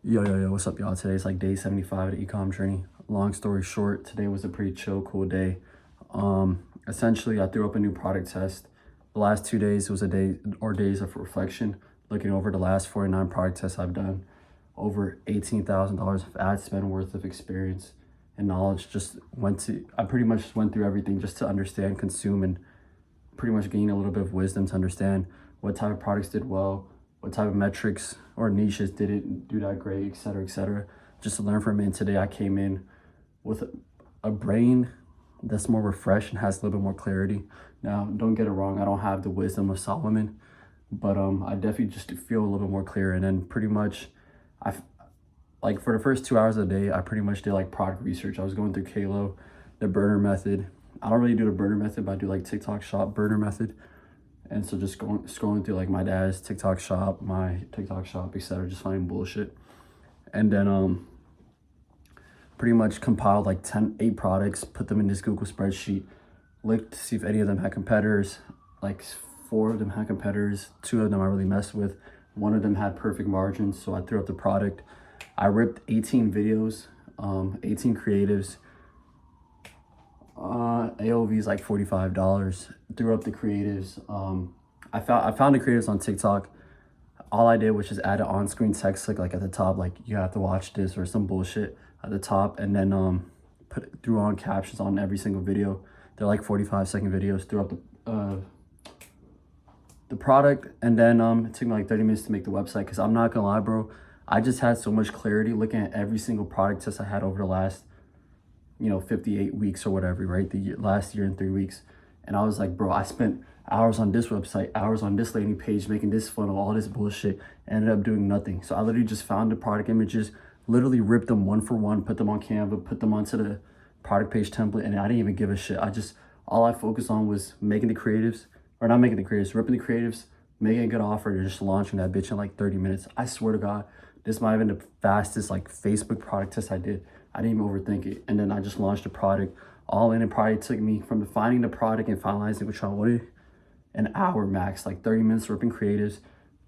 Yo, what's up, y'all? Today's like day 75 of the ecom journey. Long story short, today was a pretty chill, cool day. Essentially, I threw up a new product test. The last 2 days was a day or days of reflection, looking over the last 49 product tests I've done. Over $18,000 of ad spend worth of experience and knowledge. I pretty much went through everything just to understand, consume, and pretty much gain a little bit of wisdom to understand what type of products did well, what type of metrics or niches didn't do that great, et cetera, just to learn from it. And today I came in with a brain that's more refreshed and has a little bit more clarity. Now, don't get it wrong, I don't have the wisdom of Solomon, but I definitely just feel a little bit more clear. And then pretty much, like for the first 2 hours of the day, I pretty much did like product research. I was going through Kalo, the burner method. I don't really do the burner method, but I do like TikTok shop burner method. And so just scrolling through like my dad's TikTok shop, my TikTok shop, etc., just finding bullshit. And then pretty much compiled like 8 products, put them in this Google spreadsheet, looked to see if any of them had competitors. Like 4 of them had competitors, 2 of them I really messed with. 1 of them had perfect margins, so I threw up the product. I ripped 18 videos, 18 creatives. AOV is like $45. Threw up the creatives. I found the creatives on TikTok. All I did was just add an on-screen text like at the top, like you have to watch this or some bullshit at the top, and then threw on captions on every single video. They're like 45-second videos. Threw up the product, and then it took me like 30 minutes to make the website, because I'm not gonna lie, bro, I just had so much clarity looking at every single product test I had over the last 58 weeks or whatever, right? Last year and 3 weeks. And I was like, bro, I spent hours on this website, hours on this landing page, making this funnel, all this bullshit, ended up doing nothing. So I literally just found the product images, literally ripped them one for one, put them on Canva, put them onto the product page template, and I didn't even give a shit. All I focused on was making the creatives, or not making the creatives, ripping the creatives, making a good offer, and just launching that bitch in like 30 minutes. I swear to God, this might have been the fastest like Facebook product test I did. I didn't even overthink it. And then I just launched the product. All in, it probably took me from finding the product and finalizing which I wanted an hour max, like 30 minutes ripping creatives,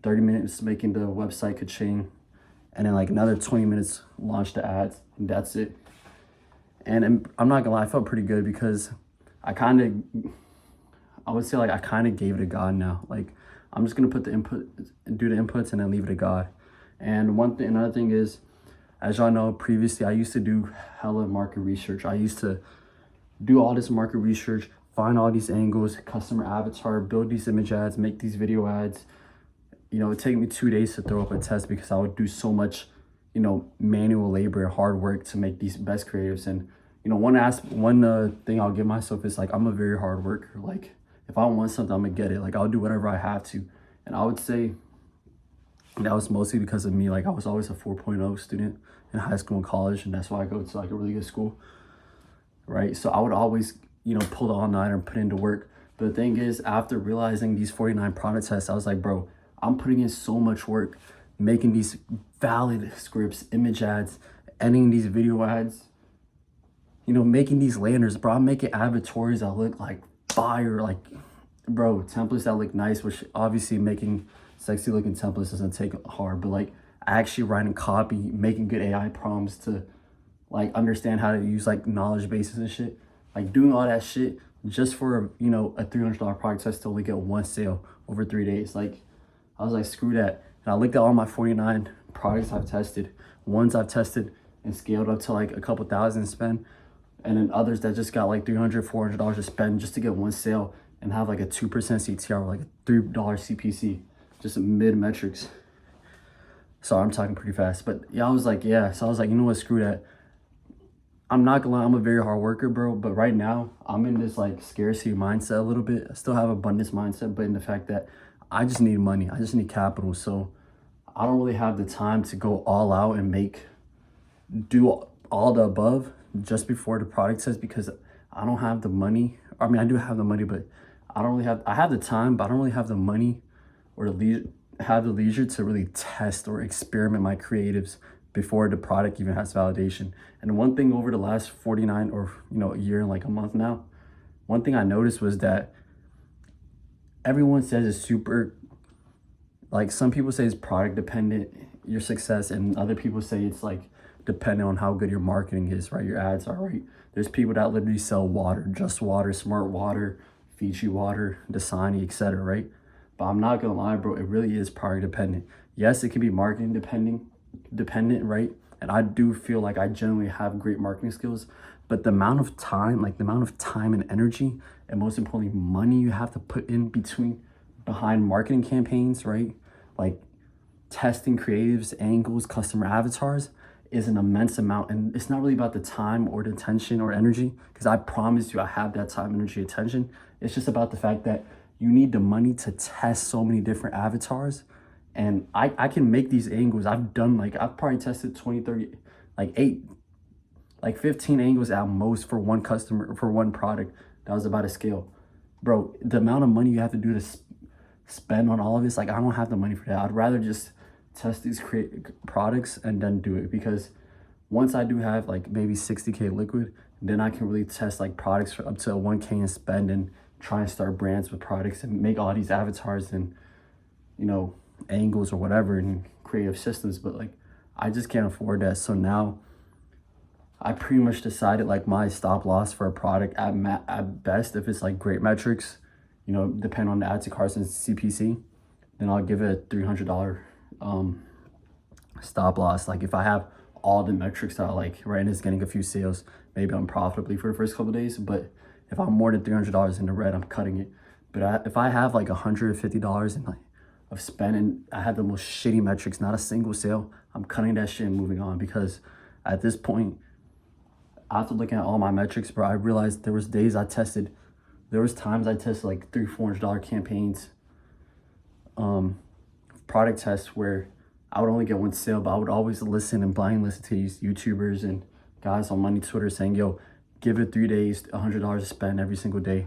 30 minutes making the website ka-ching, and then like another 20 minutes launch the ads, and that's it. And I'm not gonna lie, I felt pretty good, because I would say like I kind of gave it to God now. Like I'm just gonna do the inputs and then leave it to God. And another thing is, as y'all know, previously I used to do hella market research. I used to do all this market research, find all these angles, customer avatar, build these image ads, make these video ads. It'd take me 2 days to throw up a test, because I would do so much, manual labor and hard work to make these best creatives. And, one thing I'll give myself is like, I'm a very hard worker. Like if I want something, I'm gonna get it. Like I'll do whatever I have to. And I would say that was mostly because of me. Like I was always a 4.0 student in high school and college, and that's why I go to like a really good school, right? So I would always, pull the all-nighter and put into work. But the thing is, after realizing these 49 product tests, I was like, bro, I'm putting in so much work, making these valid scripts, image ads, editing these video ads, making these landers, bro. I'm making avatars that look like fire, like, bro, templates that look nice, which obviously making sexy looking templates doesn't take hard, but like actually writing copy, making good AI prompts to like understand how to use like knowledge bases and shit, like doing all that shit just for a $300 product test to only get 1 sale over 3 days. Like I was like, screw that. And I looked at all my 49 products I've tested, ones I've tested and scaled up to like a couple thousand spend, and then others that just got like $300-$400 to spend just to get 1 sale and have like a 2% CTR, like a $3 CPC, just mid metrics. So I'm talking pretty fast, but yeah, I was like, you know what, screw that. I'm not gonna lie, I'm a very hard worker, bro, but right now I'm in this like scarcity mindset a little bit. I still have abundance mindset, but in the fact that I just need money, I just need capital. So I don't really have the time to go all out and do all the above just before the product test, because I don't have the money. I mean, I do have the money, but I have the time, but I don't really have the money or have the leisure to really test or experiment my creatives before the product even has validation. And one thing over the last 49 or a year and like a month now, one thing I noticed was that everyone says it's super, like some people say it's product dependent. your success, and other people say it's like depending on how good your marketing is, right? Your ads are, right? There's people that literally sell water, Just Water, Smart Water, Fiji Water, Dasani, etc., right? But I'm not gonna lie, bro, it really is product dependent. Yes, it can be marketing dependent, right? And I do feel like I generally have great marketing skills, but the amount of time, and energy, and most importantly, money you have to put in behind marketing campaigns, right? Like testing creatives, angles, customer avatars is an immense amount. And it's not really about the time or the attention or energy, because I promise you I have that time, energy, attention. It's just about the fact that you need the money to test so many different avatars. And I can make these angles. I've probably tested 20, 30, like 8, like 15 angles at most for one customer, for one product that was about to scale. Bro, the amount of money you have to do to spend on all of this, like, I don't have the money for that. I'd rather just test these products and then do it, because once I do have like maybe 60K liquid, then I can really test like products for up to 1K and spend and try and start brands with products and make all these avatars and, you know, angles or whatever and creative systems. But like, I just can't afford that. So now I pretty much decided like my stop loss for a product at best, if it's like great metrics, you know, depend on the add to carts and CPC, then I'll give it a $300 stop loss. Like if I have all the metrics that I like, right, and it's getting a few sales, maybe I'm profitably for the first couple of days. But if I'm more than $300 in the red, I'm cutting it. But if I have like $150 in like of spend and I have the most shitty metrics, not a single sale, I'm cutting that shit and moving on. Because at this point, after looking at all my metrics, bro, I realized there was times I tested like $300-$400 campaigns, product tests where I would only get one sale, but I would always listen and blind listen to these YouTubers and guys on Money Twitter saying, yo, give it 3 days, $100 to spend every single day.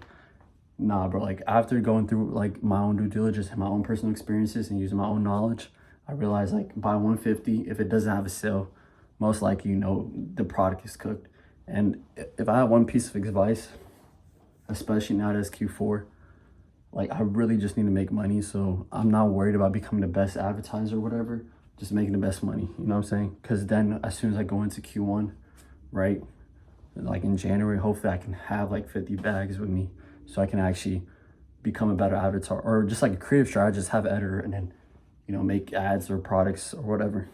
Nah, bro, like after going through like my own due diligence and my own personal experiences and using my own knowledge, I realized like buy 150, if it doesn't have a sale, most likely, you know, the product is cooked. And if I have one piece of advice, especially now that it's Q4, like I really just need to make money. So I'm not worried about becoming the best advertiser or whatever, just making the best money, you know what I'm saying? Because then as soon as I go into Q1, right, like in January, hopefully I can have like 50 bags with me so I can actually become a better avatar, or just like a creative strategist, have an editor, and then, you know, make ads or products or whatever.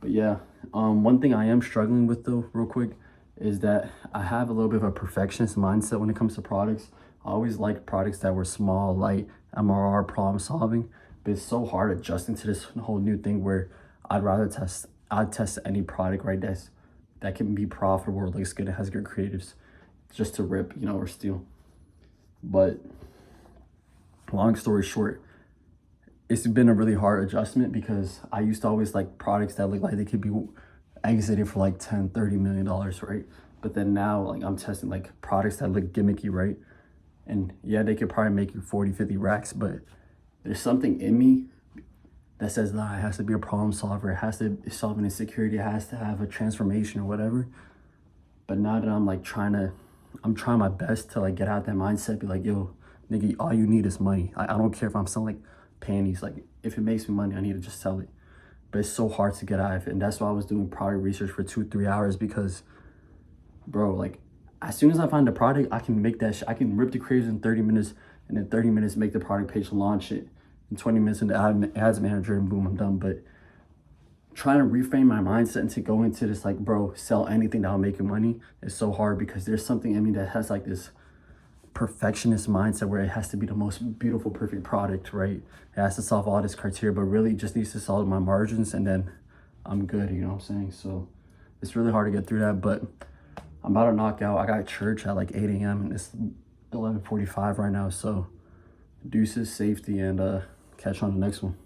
But yeah, one thing I am struggling with though, real quick, is that I have a little bit of a perfectionist mindset when it comes to products. I always liked products that were small, light, MRR, problem solving, but it's so hard adjusting to this whole new thing where I'd test any product, right, that can be profitable or looks good and has good creatives, just to rip, you know, or steal. But long story short, it's been a really hard adjustment, because I used to always like products that look like they could be exited for like $10-30 million, right? But then now, like, I'm testing like products that look gimmicky, right? And yeah, they could probably make you 40-50 racks, but there's something in me that says, nah, it has to be a problem solver, it has to solve an insecurity, it has to have a transformation or whatever. But now that I'm trying my best to like get out that mindset, be like, yo, nigga, all you need is money. I don't care if I'm selling like panties, like if it makes me money, I need to just sell it. But it's so hard to get out of it. And that's why I was doing product research for 2-3 hours, because bro, like as soon as I find the product, I can make that I can rip the creatives in 30 minutes, and in 30 minutes make the product page, launch it in 20 minutes in the ads manager, and boom, I'm done. But trying to reframe my mindset and to go into this like, bro, sell anything that'll make you money is so hard, because there's something in me that has like this perfectionist mindset where it has to be the most beautiful, perfect product, right? It has to solve all this criteria, but really it just needs to solve my margins, and then I'm good, you know what I'm saying? So it's really hard to get through that, but I'm about to knock out. I got church at like 8 a.m. and it's 11:45 right now. So deuces, safety, and catch you on the next one.